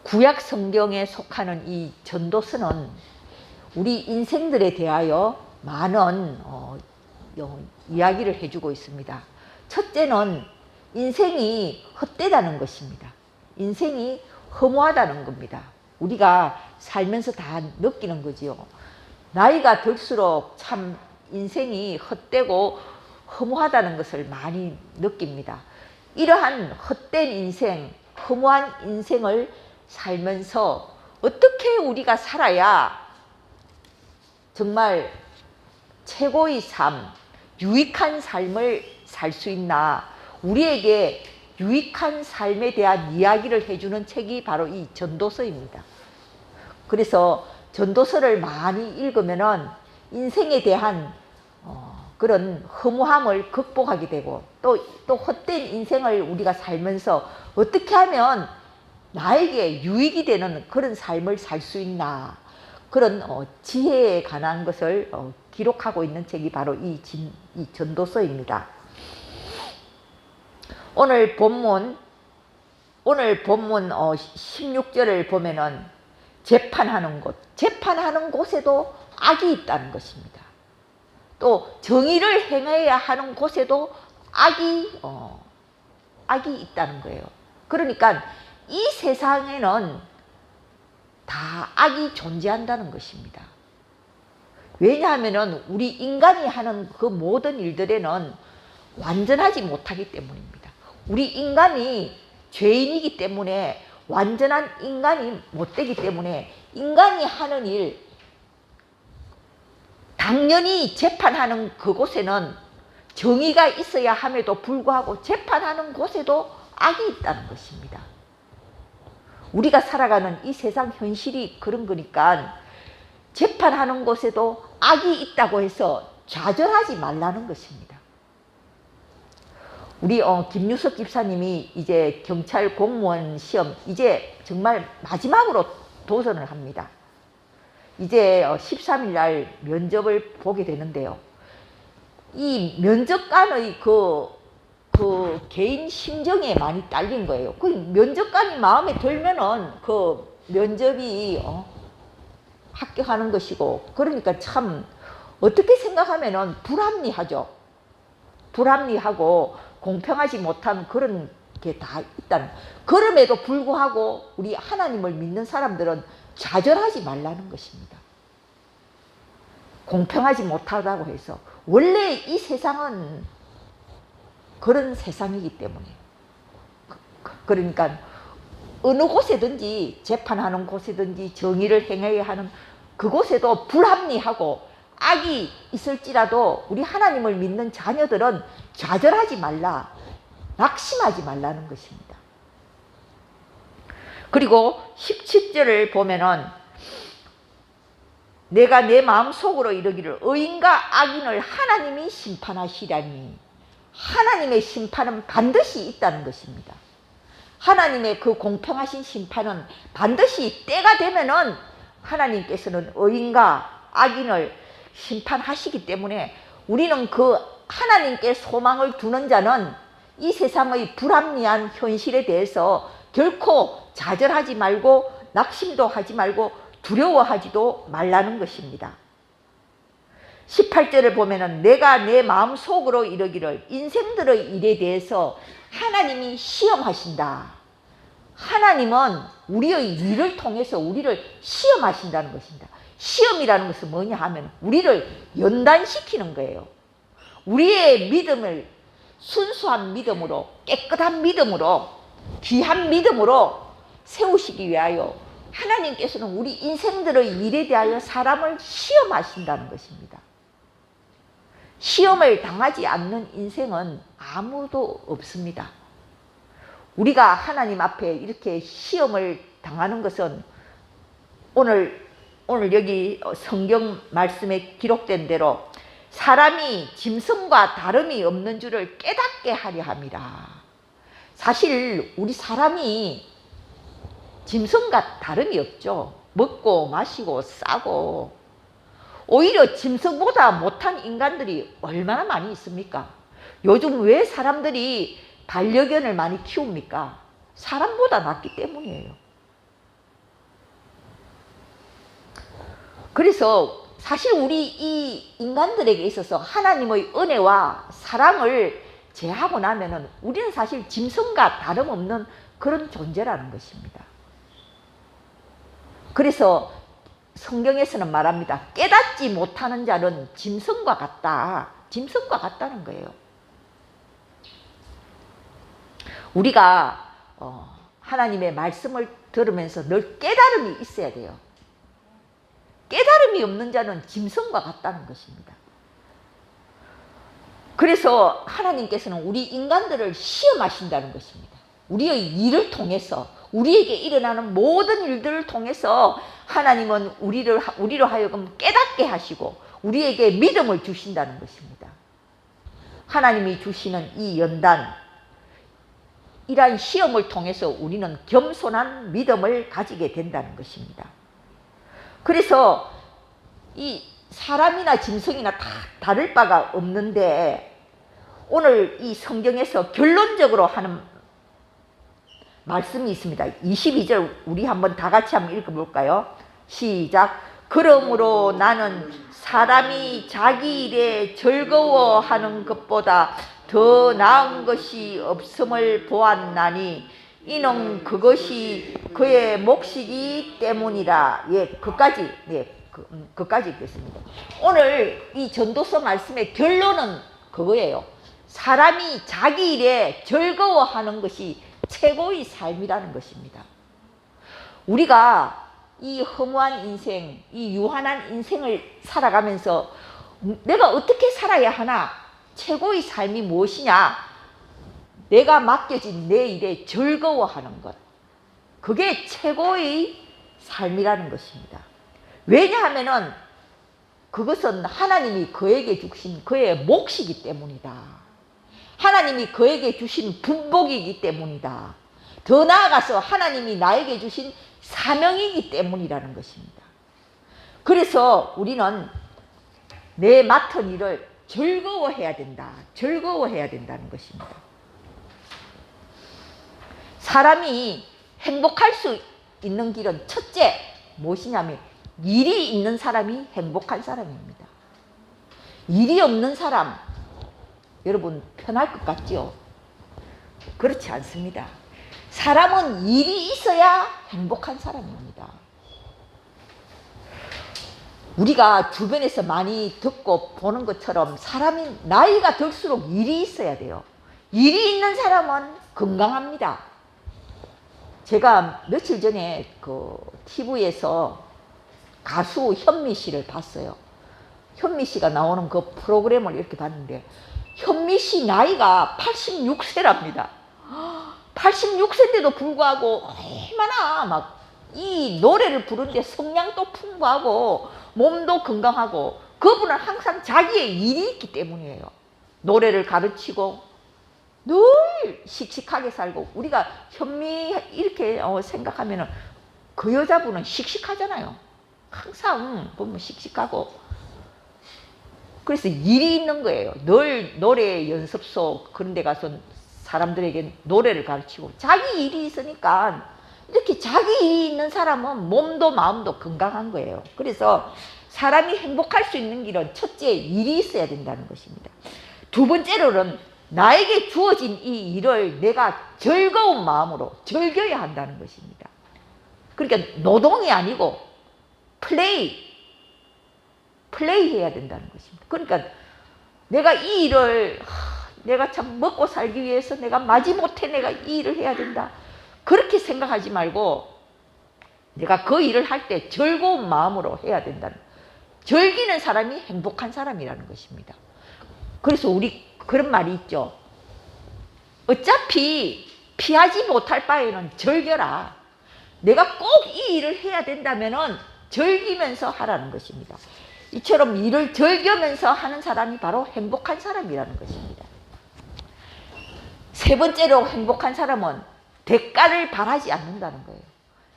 구약 성경에 속하는 이 전도서는 우리 인생들에 대하여 많은 이야기를 해주고 있습니다. 첫째는 인생이 헛되다는 것입니다. 인생이 허무하다는 겁니다. 우리가 살면서 다 느끼는 거지요. 나이가 들수록 참 인생이 헛되고 허무하다는 것을 많이 느낍니다. 이러한 헛된 인생, 허무한 인생을 살면서 어떻게 우리가 살아야 정말 최고의 삶, 유익한 삶을 살 수 있나, 우리에게 유익한 삶에 대한 이야기를 해주는 책이 바로 이 전도서입니다. 그래서 전도서를 많이 읽으면은 인생에 대한 그런 허무함을 극복하게 되고 또 헛된 인생을 우리가 살면서 어떻게 하면 나에게 유익이 되는 그런 삶을 살 수 있나, 그런 지혜에 관한 것을 기록하고 있는 책이 바로 이 전도서입니다. 오늘 본문 16절을 보면은 재판하는 곳에도 악이 있다는 것입니다. 또 정의를 행해야 하는 곳에도 악이 있다는 거예요. 그러니까 이 세상에는 다 악이 존재한다는 것입니다. 왜냐하면 우리 인간이 하는 그 모든 일들에는 완전하지 못하기 때문입니다. 우리 인간이 죄인이기 때문에, 완전한 인간이 못 되기 때문에 인간이 하는 일, 당연히 재판하는 그곳에는 정의가 있어야 함에도 불구하고 재판하는 곳에도 악이 있다는 것입니다. 우리가 살아가는 이 세상 현실이 그런 거니까 재판하는 곳에도 악이 있다고 해서 좌절하지 말라는 것입니다. 우리 김유석 집사님이 이제 경찰 공무원 시험 이제 정말 마지막으로 도전을 합니다. 이제 13일 날 면접을 보게 되는데요. 이 면접관의 그 개인 심정에 많이 딸린 거예요. 그 면접관이 마음에 들면은 그 면접이 합격하는 것이고, 그러니까 참 어떻게 생각하면은 불합리하죠. 불합리하고 공평하지 못한 그런 게 다 있다는. 그럼에도 불구하고 우리 하나님을 믿는 사람들은 좌절하지 말라는 것입니다. 공평하지 못하다고 해서. 원래 이 세상은 그런 세상이기 때문에. 그러니까 어느 곳에든지, 재판하는 곳에든지 정의를 행해야 하는 그곳에도 불합리하고 악이 있을지라도 우리 하나님을 믿는 자녀들은 좌절하지 말라, 낙심하지 말라는 것입니다. 그리고 17절을 보면은 내가 내 마음속으로 이르기를 의인과 악인을 하나님이 심판하시라니, 하나님의 심판은 반드시 있다는 것입니다. 하나님의 그 공평하신 심판은 반드시 때가 되면은 하나님께서는 의인과 악인을 심판하시기 때문에 우리는 그 하나님께 소망을 두는 자는 이 세상의 불합리한 현실에 대해서 결코 좌절하지 말고 낙심도 하지 말고 두려워하지도 말라는 것입니다. 18절을 보면은 내가 내 마음속으로 이르기를, 인생들의 일에 대해서 하나님이 시험하신다. 하나님은 우리의 일을 통해서 우리를 시험하신다는 것입니다. 시험이라는 것은 뭐냐 하면 우리를 연단시키는 거예요. 우리의 믿음을 순수한 믿음으로, 깨끗한 믿음으로, 귀한 믿음으로 세우시기 위하여 하나님께서는 우리 인생들의 일에 대하여 사람을 시험하신다는 것입니다. 시험을 당하지 않는 인생은 아무도 없습니다. 우리가 하나님 앞에 이렇게 시험을 당하는 것은 오늘 여기 성경 말씀에 기록된 대로 사람이 짐승과 다름이 없는 줄을 깨닫게 하려 함이라. 사실 우리 사람이 짐승과 다름이 없죠. 먹고 마시고 싸고. 오히려 짐승보다 못한 인간들이 얼마나 많이 있습니까? 요즘 왜 사람들이 반려견을 많이 키웁니까? 사람보다 낫기 때문이에요. 그래서 사실 우리 이 인간들에게 있어서 하나님의 은혜와 사랑을 제하고 나면은 우리는 사실 짐승과 다름없는 그런 존재라는 것입니다. 그래서 성경에서는 말합니다. 깨닫지 못하는 자는 짐승과 같다. 짐승과 같다는 거예요. 우리가 하나님의 말씀을 들으면서 늘 깨달음이 있어야 돼요. 깨달음이 없는 자는 짐승과 같다는 것입니다. 그래서 하나님께서는 우리 인간들을 시험하신다는 것입니다. 우리의 일을 통해서, 우리에게 일어나는 모든 일들을 통해서 하나님은 우리로 하여금 깨닫게 하시고 우리에게 믿음을 주신다는 것입니다. 하나님이 주시는 이 연단, 이러한 시험을 통해서 우리는 겸손한 믿음을 가지게 된다는 것입니다. 그래서 이 사람이나 짐승이나 다 다를 바가 없는데 오늘 이 성경에서 결론적으로 하는 말씀이 있습니다. 22절 우리 한번 다 같이 한번 읽어볼까요? 시작. 그러므로 나는 사람이 자기 일에 즐거워하는 것보다 더 나은 것이 없음을 보았나니 이는 그것이 그의 몫이기 때문이라. 그까지 읽겠습니다. 오늘 이 전도서 말씀의 결론은 그거예요. 사람이 자기 일에 즐거워하는 것이 최고의 삶이라는 것입니다. 우리가 이 허무한 인생, 이 유한한 인생을 살아가면서 내가 어떻게 살아야 하나? 최고의 삶이 무엇이냐? 내가 맡겨진 내 일에 즐거워하는 것. 그게 최고의 삶이라는 것입니다. 왜냐하면은 그것은 하나님이 그에게 주신 그의 몫이기 때문이다. 하나님이 그에게 주신 분복이기 때문이다. 더 나아가서 하나님이 나에게 주신 사명이기 때문이라는 것입니다. 그래서 우리는 내 맡은 일을 즐거워해야 된다. 즐거워해야 된다는 것입니다. 사람이 행복할 수 있는 길은 첫째 무엇이냐면 일이 있는 사람이 행복한 사람입니다. 일이 없는 사람, 여러분 편할 것 같죠? 그렇지 않습니다. 사람은 일이 있어야 행복한 사람입니다. 우리가 주변에서 많이 듣고 보는 것처럼 사람이 나이가 들수록 일이 있어야 돼요. 일이 있는 사람은 건강합니다. 제가 며칠 전에 그 TV에서 가수 현미 씨를 봤어요. 현미 씨가 나오는 그 프로그램을 이렇게 봤는데 현미 씨 나이가 86세랍니다. 86세인데도 불구하고 얼마나 막 이 노래를 부르는데 성량도 풍부하고 몸도 건강하고 그분은 항상 자기의 일이 있기 때문이에요. 노래를 가르치고 늘 씩씩하게 살고 우리가 현미 이렇게 생각하면 그 여자분은 씩씩하잖아요. 항상 보면 씩씩하고 그래서 일이 있는 거예요. 늘 노래 연습소 그런 데 가서 사람들에게 노래를 가르치고 자기 일이 있으니까 이렇게 자기 일이 있는 사람은 몸도 마음도 건강한 거예요. 그래서 사람이 행복할 수 있는 길은 첫째 일이 있어야 된다는 것입니다. 두 번째로는 나에게 주어진 이 일을 내가 즐거운 마음으로 즐겨야 한다는 것입니다. 그러니까 노동이 아니고 플레이 해야 된다는 것입니다. 그러니까 내가 이 일을 내가 참 먹고 살기 위해서 내가 마지못해 내가 이 일을 해야 된다. 그렇게 생각하지 말고 내가 그 일을 할 때 즐거운 마음으로 해야 된다는, 즐기는 사람이 행복한 사람이라는 것입니다. 그래서 우리 그런 말이 있죠. 어차피 피하지 못할 바에는 즐겨라. 내가 꼭 이 일을 해야 된다면은 즐기면서 하라는 것입니다. 이처럼 일을 즐기면서 하는 사람이 바로 행복한 사람이라는 것입니다. 세 번째로 행복한 사람은 대가를 바라지 않는다는 거예요.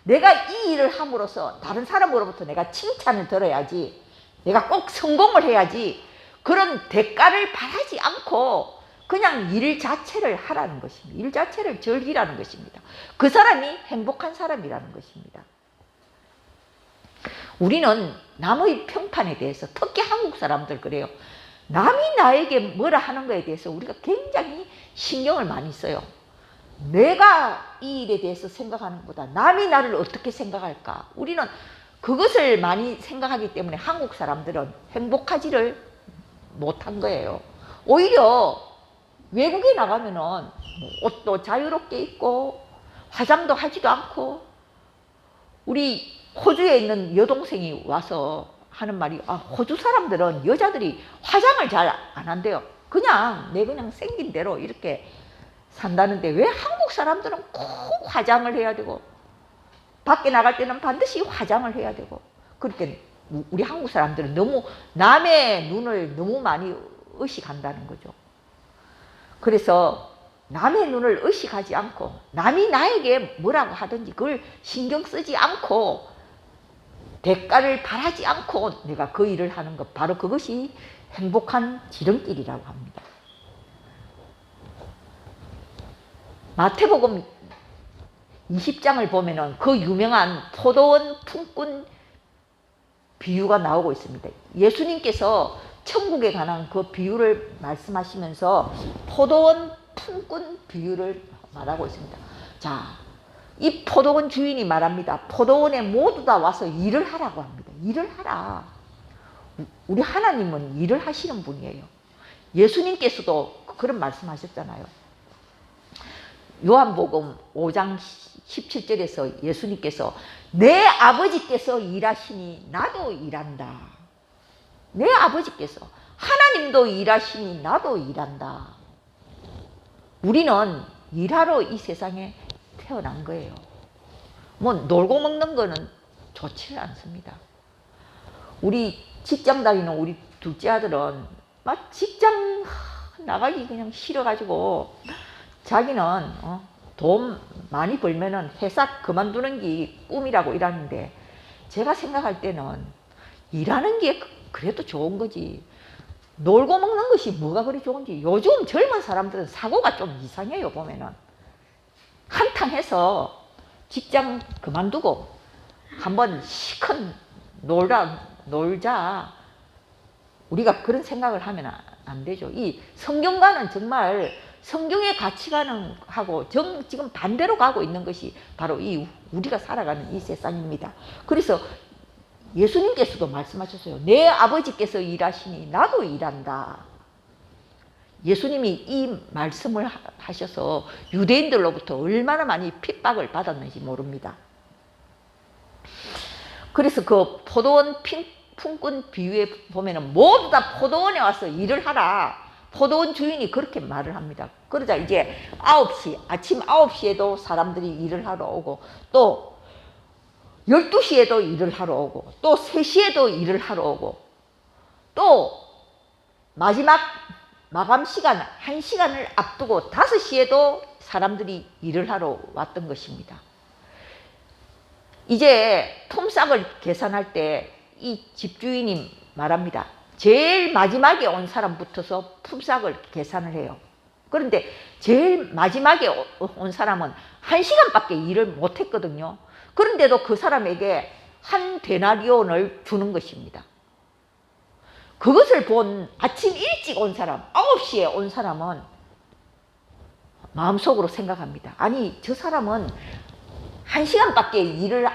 내가 이 일을 함으로써 다른 사람으로부터 내가 칭찬을 들어야지, 내가 꼭 성공을 해야지, 그런 대가를 바라지 않고 그냥 일 자체를 하라는 것입니다. 일 자체를 즐기라는 것입니다. 그 사람이 행복한 사람이라는 것입니다. 우리는 남의 평판에 대해서, 특히 한국 사람들 그래요. 남이 나에게 뭐라 하는 거에 대해서 우리가 굉장히 신경을 많이 써요. 내가 이 일에 대해서 생각하는 것보다 남이 나를 어떻게 생각할까, 우리는 그것을 많이 생각하기 때문에 한국 사람들은 행복하지를 못한 거예요. 오히려 외국에 나가면은 옷도 자유롭게 입고 화장도 하지도 않고, 우리 호주에 있는 여동생이 와서 하는 말이, 호주 사람들은 여자들이 화장을 잘 안 한대요. 그냥 생긴 대로 이렇게 산다는데 왜 한국 사람들은 꼭 화장을 해야 되고, 밖에 나갈 때는 반드시 화장을 해야 되고, 그렇게 우리 한국 사람들은 너무 남의 눈을 너무 많이 의식한다는 거죠. 그래서 남의 눈을 의식하지 않고, 남이 나에게 뭐라고 하든지 그걸 신경 쓰지 않고, 대가를 바라지 않고 내가 그 일을 하는 것, 바로 그것이 행복한 지름길이라고 합니다. 마태복음 20장을 보면은 그 유명한 포도원 품꾼 비유가 나오고 있습니다. 예수님께서 천국에 관한 그 비유를 말씀하시면서 포도원 품꾼 비유를 말하고 있습니다. 자, 이 포도원 주인이 말합니다. 포도원에 모두 다 와서 일을 하라고 합니다. 일을 하라. 우리 하나님은 일을 하시는 분이에요. 예수님께서도 그런 말씀하셨잖아요. 요한복음 5장 17절에서 예수님께서 내 아버지께서 일하시니 나도 일한다. 내 아버지께서, 하나님도 일하시니 나도 일한다. 우리는 일하러 이 세상에 태어난 거예요. 뭐 놀고 먹는 거는 좋지는 않습니다. 우리 직장 다니는 우리 둘째 아들은 막 직장 나가기 그냥 싫어가지고 자기는 돈 많이 벌면은 회사 그만두는 게 꿈이라고 일하는데, 제가 생각할 때는 일하는 게 그래도 좋은 거지, 놀고 먹는 것이 뭐가 그리 좋은지. 요즘 젊은 사람들은 사고가 좀 이상해요. 보면은 한탕해서 직장 그만두고 한번 시컷 놀자. 우리가 그런 생각을 하면 안 되죠. 이 성경과는 정말, 성경의 가치관하고 지금 반대로 가고 있는 것이 바로 이 우리가 살아가는 이 세상입니다. 그래서 예수님께서도 말씀하셨어요. 내 아버지께서 일하시니 나도 일한다. 예수님이 이 말씀을 하셔서 유대인들로부터 얼마나 많이 핍박을 받았는지 모릅니다. 그래서 그 포도원 품꾼 비유에 보면은 모두 다 포도원에 와서 일을 하라. 포도원 주인이 그렇게 말을 합니다. 그러자 이제 아침 9시에도 사람들이 일을 하러 오고, 또 12시에도 일을 하러 오고, 또 3시에도 일을 하러 오고, 또 마지막 마감 시간 1시간을 앞두고 5시에도 사람들이 일을 하러 왔던 것입니다. 이제 품삯을 계산할 때 이 집주인이 말합니다. 제일 마지막에 온 사람부터서 품삯을 계산을 해요. 그런데 제일 마지막에 온 사람은 1시간밖에 일을 못했거든요. 그런데도 그 사람에게 한 데나리온을 주는 것입니다. 그것을 본 아침 일찍 온 사람, 9시에 온 사람은 마음속으로 생각합니다. 아니, 저 사람은 1시간밖에 일을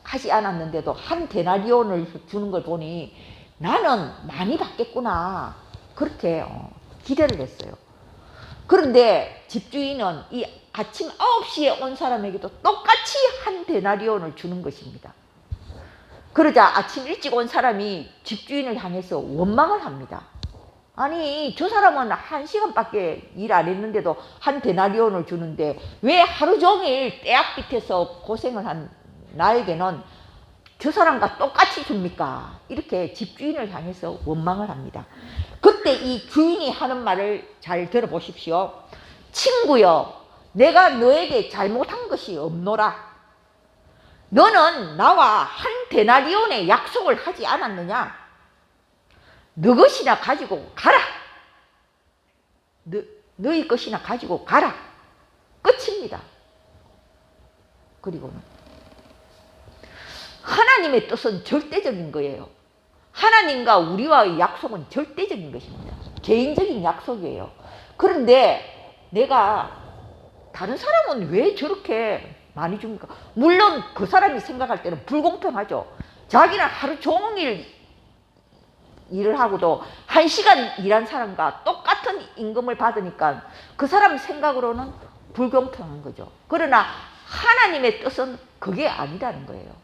하지 않았는데도 한 데나리온을 주는 걸 보니 나는 많이 받겠구나, 그렇게 기대를 했어요. 그런데 집주인은 이 아침 9시에 온 사람에게도 똑같이 한 데나리온을 주는 것입니다. 그러자 아침 일찍 온 사람이 집주인을 향해서 원망을 합니다. 아니, 저 사람은 1시간밖에 일 안 했는데도 한 데나리온을 주는데 왜 하루 종일 떼약 밑에서 고생을 한 나에게는 저 사람과 똑같이 줍니까? 이렇게 집주인을 향해서 원망을 합니다. 그때 이 주인이 하는 말을 잘 들어보십시오. 친구여, 내가 너에게 잘못한 것이 없노라. 너는 나와 한 데나리온의 약속을 하지 않았느냐? 너 것이나 가지고 가라. 너희 것이나 가지고 가라. 끝입니다. 그리고는 하나님의 뜻은 절대적인 거예요. 하나님과 우리와의 약속은 절대적인 것입니다. 개인적인 약속이에요. 그런데 내가 다른 사람은 왜 저렇게 많이 줍니까? 물론 그 사람이 생각할 때는 불공평하죠. 자기는 하루 종일 일을 하고도 1시간 일한 사람과 똑같은 임금을 받으니까 그 사람 생각으로는 불공평한 거죠. 그러나 하나님의 뜻은 그게 아니라는 거예요.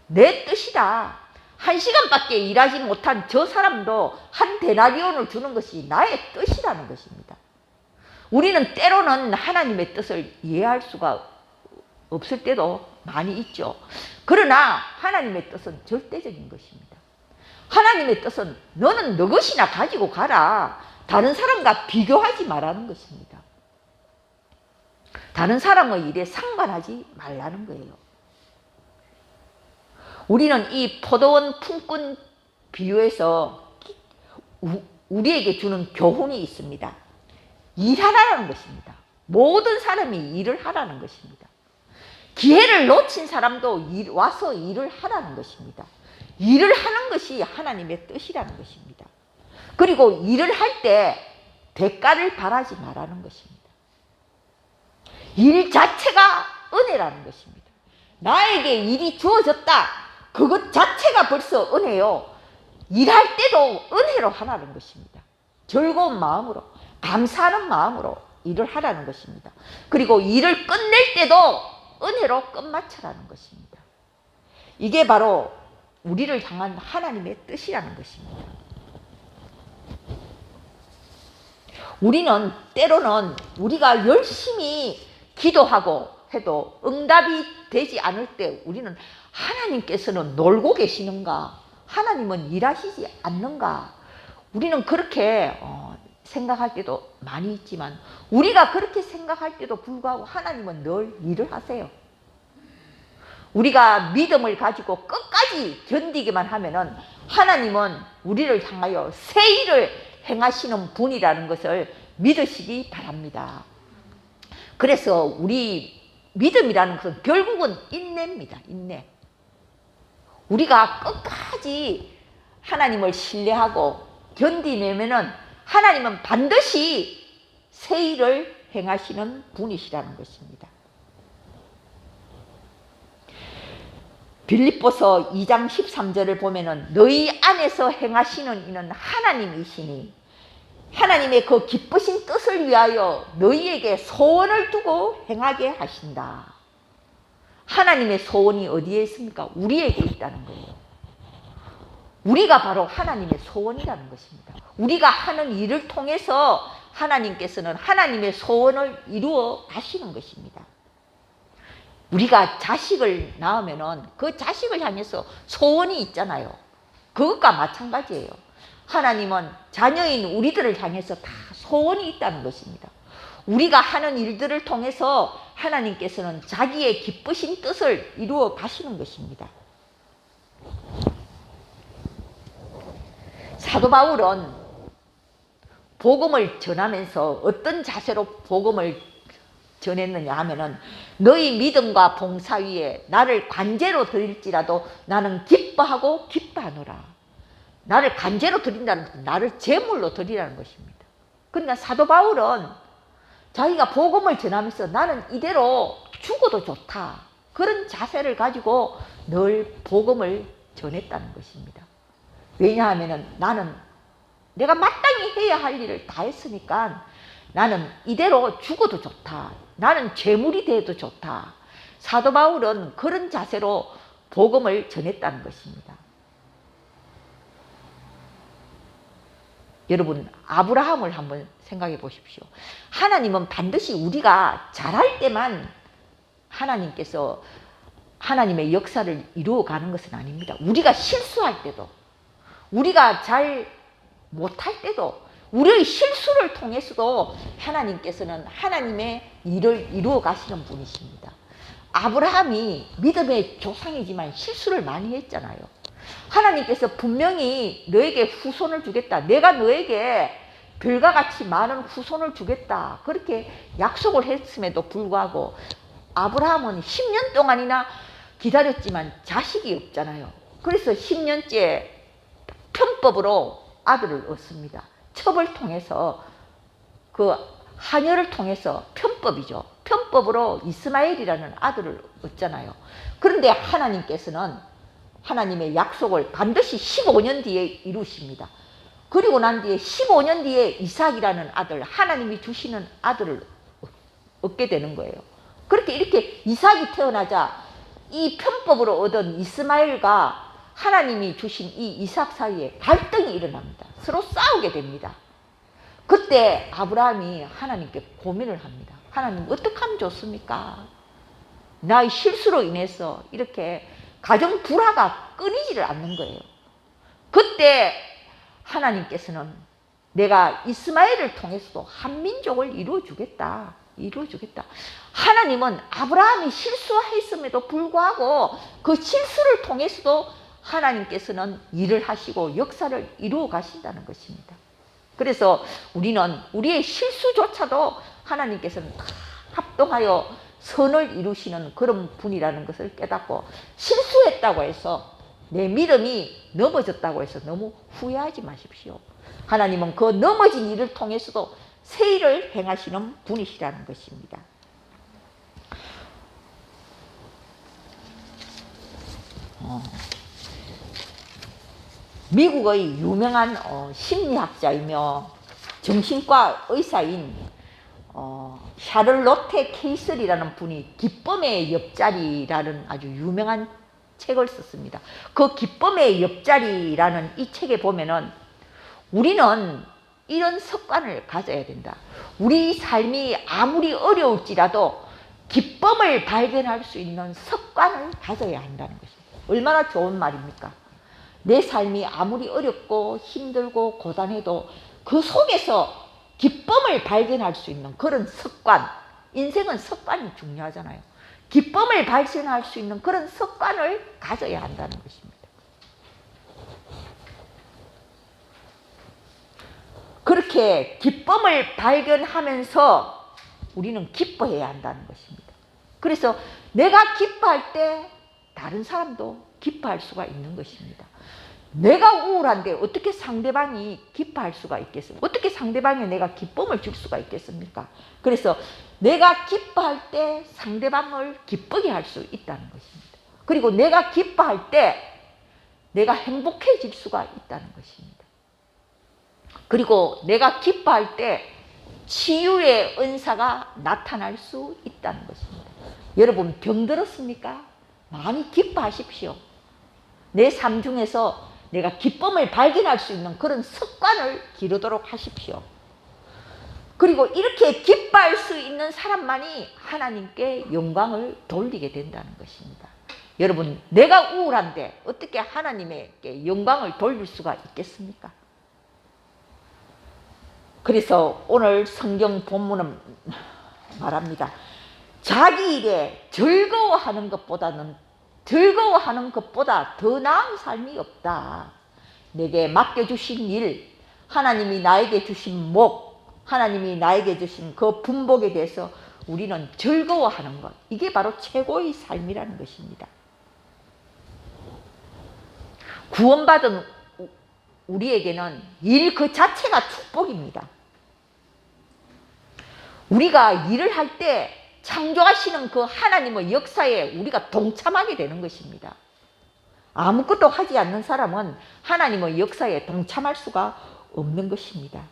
내 뜻이다. 1시간밖에 일하지 못한 저 사람도 한 데나리온을 주는 것이 나의 뜻이라는 것입니다. 우리는 때로는 하나님의 뜻을 이해할 수가 없을 때도 많이 있죠. 그러나 하나님의 뜻은 절대적인 것입니다. 하나님의 뜻은 너는 너 것이나 가지고 가라. 다른 사람과 비교하지 말라는 것입니다. 다른 사람의 일에 상관하지 말라는 거예요. 우리는 이 포도원 품꾼 비유에서 우리에게 주는 교훈이 있습니다. 일하라는 것입니다. 모든 사람이 일을 하라는 것입니다. 기회를 놓친 사람도 와서 일을 하라는 것입니다. 일을 하는 것이 하나님의 뜻이라는 것입니다. 그리고 일을 할 때 대가를 바라지 말라는 것입니다. 일 자체가 은혜라는 것입니다. 나에게 일이 주어졌다. 그것 자체가 벌써 은혜요. 일할 때도 은혜로 하라는 것입니다. 즐거운 마음으로, 감사하는 마음으로 일을 하라는 것입니다. 그리고 일을 끝낼 때도 은혜로 끝마쳐라는 것입니다. 이게 바로 우리를 향한 하나님의 뜻이라는 것입니다. 우리는 때로는 우리가 열심히 기도하고 해도 응답이 되지 않을 때 우리는 하나님께서는 놀고 계시는가? 하나님은 일하시지 않는가? 우리는 그렇게 생각할 때도 많이 있지만 우리가 그렇게 생각할 때도 불구하고 하나님은 늘 일을 하세요. 우리가 믿음을 가지고 끝까지 견디기만 하면은 하나님은 우리를 향하여 새 일을 행하시는 분이라는 것을 믿으시기 바랍니다. 그래서 우리 믿음이라는 것은 결국은 인내입니다. 인내. 우리가 끝까지 하나님을 신뢰하고 견디내면은 하나님은 반드시 새 일을 행하시는 분이시라는 것입니다. 빌립보서 2장 13절을 보면은 너희 안에서 행하시는 이는 하나님이시니 하나님의 그 기쁘신 뜻을 위하여 너희에게 소원을 두고 행하게 하신다. 하나님의 소원이 어디에 있습니까? 우리에게 있다는 거예요. 우리가 바로 하나님의 소원이라는 것입니다. 우리가 하는 일을 통해서 하나님께서는 하나님의 소원을 이루어 가시는 것입니다. 우리가 자식을 낳으면은 그 자식을 향해서 소원이 있잖아요. 그것과 마찬가지예요. 하나님은 자녀인 우리들을 향해서 다 소원이 있다는 것입니다. 우리가 하는 일들을 통해서 하나님께서는 자기의 기쁘신 뜻을 이루어 가시는 것입니다. 사도 바울은 복음을 전하면서 어떤 자세로 복음을 전했느냐 하면은 너희 믿음과 봉사 위에 나를 관제로 드릴지라도 나는 기뻐하고 기뻐하노라. 나를 관제로 드린다는 것은 나를 제물로 드리라는 것입니다. 그러니까 사도 바울은 자기가 복음을 전하면서 나는 이대로 죽어도 좋다. 그런 자세를 가지고 늘 복음을 전했다는 것입니다. 왜냐하면 나는 내가 마땅히 해야 할 일을 다 했으니까 나는 이대로 죽어도 좋다. 나는 죄물이 돼도 좋다. 사도 바울은 그런 자세로 복음을 전했다는 것입니다. 여러분, 아브라함을 한번 생각해 보십시오. 하나님은 반드시 우리가 잘할 때만 하나님께서 하나님의 역사를 이루어가는 것은 아닙니다. 우리가 실수할 때도, 우리가 잘 못할 때도, 우리의 실수를 통해서도 하나님께서는 하나님의 일을 이루어 가시는 분이십니다. 아브라함이 믿음의 조상이지만 실수를 많이 했잖아요. 하나님께서 분명히 너에게 후손을 주겠다. 내가 너에게 별과 같이 많은 후손을 주겠다. 그렇게 약속을 했음에도 불구하고 아브라함은 10년 동안이나 기다렸지만 자식이 없잖아요. 그래서 10년째 편법으로 아들을 얻습니다. 첩을 통해서, 그 하녀를 통해서, 편법이죠. 편법으로 이스마엘이라는 아들을 얻잖아요. 그런데 하나님께서는 하나님의 약속을 반드시 15년 뒤에 이루십니다. 그리고 난 뒤에 15년 뒤에 이삭이라는 아들, 하나님이 주시는 아들을 얻게 되는 거예요. 그렇게 이렇게 이삭이 태어나자 이 편법으로 얻은 이스마엘과 하나님이 주신 이 이삭 사이에 갈등이 일어납니다. 서로 싸우게 됩니다. 그때 아브라함이 하나님께 고민을 합니다. 하나님, 어떻게 하면 좋습니까? 나의 실수로 인해서 이렇게 가정 불화가 끊이지를 않는 거예요. 그때 하나님께서는 내가 이스마엘을 통해서도 한 민족을 이루어주겠다. 하나님은 아브라함이 실수했음에도 불구하고 그 실수를 통해서도 하나님께서는 일을 하시고 역사를 이루어 가신다는 것입니다. 그래서 우리는 우리의 실수조차도 하나님께서는 다 합동하여 선을 이루시는 그런 분이라는 것을 깨닫고, 실수했다고 해서 내 믿음이 넘어졌다고 해서 너무 후회하지 마십시오. 하나님은 그 넘어진 일을 통해서도 새 일을 행하시는 분이시라는 것입니다. 미국의 유명한 심리학자이며 정신과 의사인 샤를로테 케이슬이라는 분이 기쁨의 옆자리라는 아주 유명한 책을 썼습니다. 그 기쁨의 옆자리라는 이 책에 보면은 우리는 이런 습관을 가져야 된다. 우리 삶이 아무리 어려울지라도 기쁨을 발견할 수 있는 습관을 가져야 한다는 것입니다. 얼마나 좋은 말입니까? 내 삶이 아무리 어렵고 힘들고 고단해도 그 속에서 기쁨을 발견할 수 있는 그런 습관, 인생은 습관이 중요하잖아요. 기쁨을 발견할 수 있는 그런 습관을 가져야 한다는 것입니다. 그렇게 기쁨을 발견하면서 우리는 기뻐해야 한다는 것입니다. 그래서 내가 기뻐할 때 다른 사람도 기뻐할 수가 있는 것입니다. 내가 우울한데 어떻게 상대방이 기뻐할 수가 있겠습니까? 어떻게 상대방에 내가 기쁨을 줄 수가 있겠습니까? 그래서 내가 기뻐할 때 상대방을 기쁘게 할 수 있다는 것입니다. 그리고 내가 기뻐할 때 내가 행복해질 수가 있다는 것입니다. 그리고 내가 기뻐할 때 치유의 은사가 나타날 수 있다는 것입니다. 여러분, 병들었습니까? 많이 기뻐하십시오. 내 삶 중에서 내가 기쁨을 발견할 수 있는 그런 습관을 기르도록 하십시오. 그리고 이렇게 기뻐할 수 있는 사람만이 하나님께 영광을 돌리게 된다는 것입니다. 여러분, 내가 우울한데 어떻게 하나님께 영광을 돌릴 수가 있겠습니까? 그래서 오늘 성경 본문은 말합니다. 자기 일에 즐거워하는 것보다 더 나은 삶이 없다. 내게 맡겨주신 일, 하나님이 나에게 주신 목, 하나님이 나에게 주신 그 분복에 대해서 우리는 즐거워하는 것, 이게 바로 최고의 삶이라는 것입니다. 구원받은 우리에게는 일 그 자체가 축복입니다. 우리가 일을 할 때 창조하시는 그 하나님의 역사에 우리가 동참하게 되는 것입니다. 아무것도 하지 않는 사람은 하나님의 역사에 동참할 수가 없는 것입니다.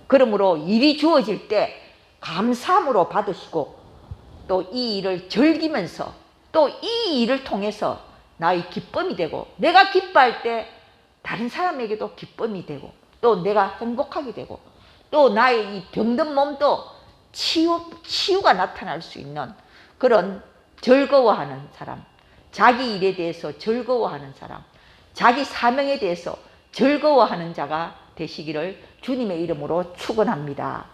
그러므로 일이 주어질 때 감사함으로 받으시고 또 이 일을 즐기면서 또 이 일을 통해서 나의 기쁨이 되고, 내가 기뻐할 때 다른 사람에게도 기쁨이 되고, 또 내가 행복하게 되고, 또 나의 이 병든 몸도 치유가 나타날 수 있는 그런 즐거워하는 사람, 자기 일에 대해서 즐거워하는 사람, 자기 사명에 대해서 즐거워하는 자가 되시기를 주님의 이름으로 축원합니다.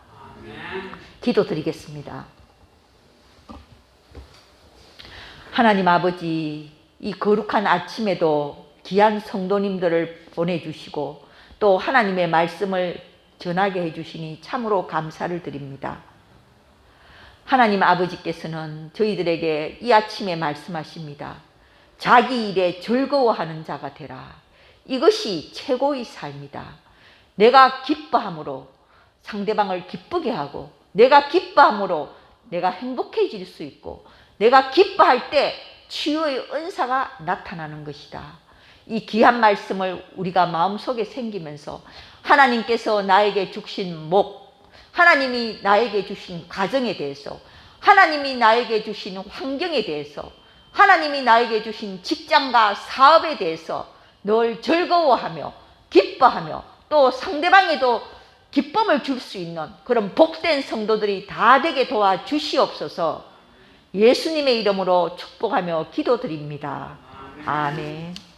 기도드리겠습니다. 하나님 아버지, 이 거룩한 아침에도 귀한 성도님들을 보내주시고 또 하나님의 말씀을 전하게 해주시니 참으로 감사를 드립니다. 하나님 아버지께서는 저희들에게 이 아침에 말씀하십니다. 자기 일에 즐거워하는 자가 되라. 이것이 최고의 삶이다. 내가 기뻐함으로 상대방을 기쁘게 하고, 내가 기뻐함으로 내가 행복해질 수 있고, 내가 기뻐할 때 치유의 은사가 나타나는 것이다. 이 귀한 말씀을 우리가 마음속에 생기면서 하나님께서 나에게 주신 목, 하나님이 나에게 주신 가정에 대해서, 하나님이 나에게 주신 환경에 대해서, 하나님이 나에게 주신 직장과 사업에 대해서 늘 즐거워하며 기뻐하며 또 상대방에도 기쁨을 줄 수 있는 그런 복된 성도들이 다 되게 도와주시옵소서. 예수님의 이름으로 축복하며 기도드립니다. 아멘.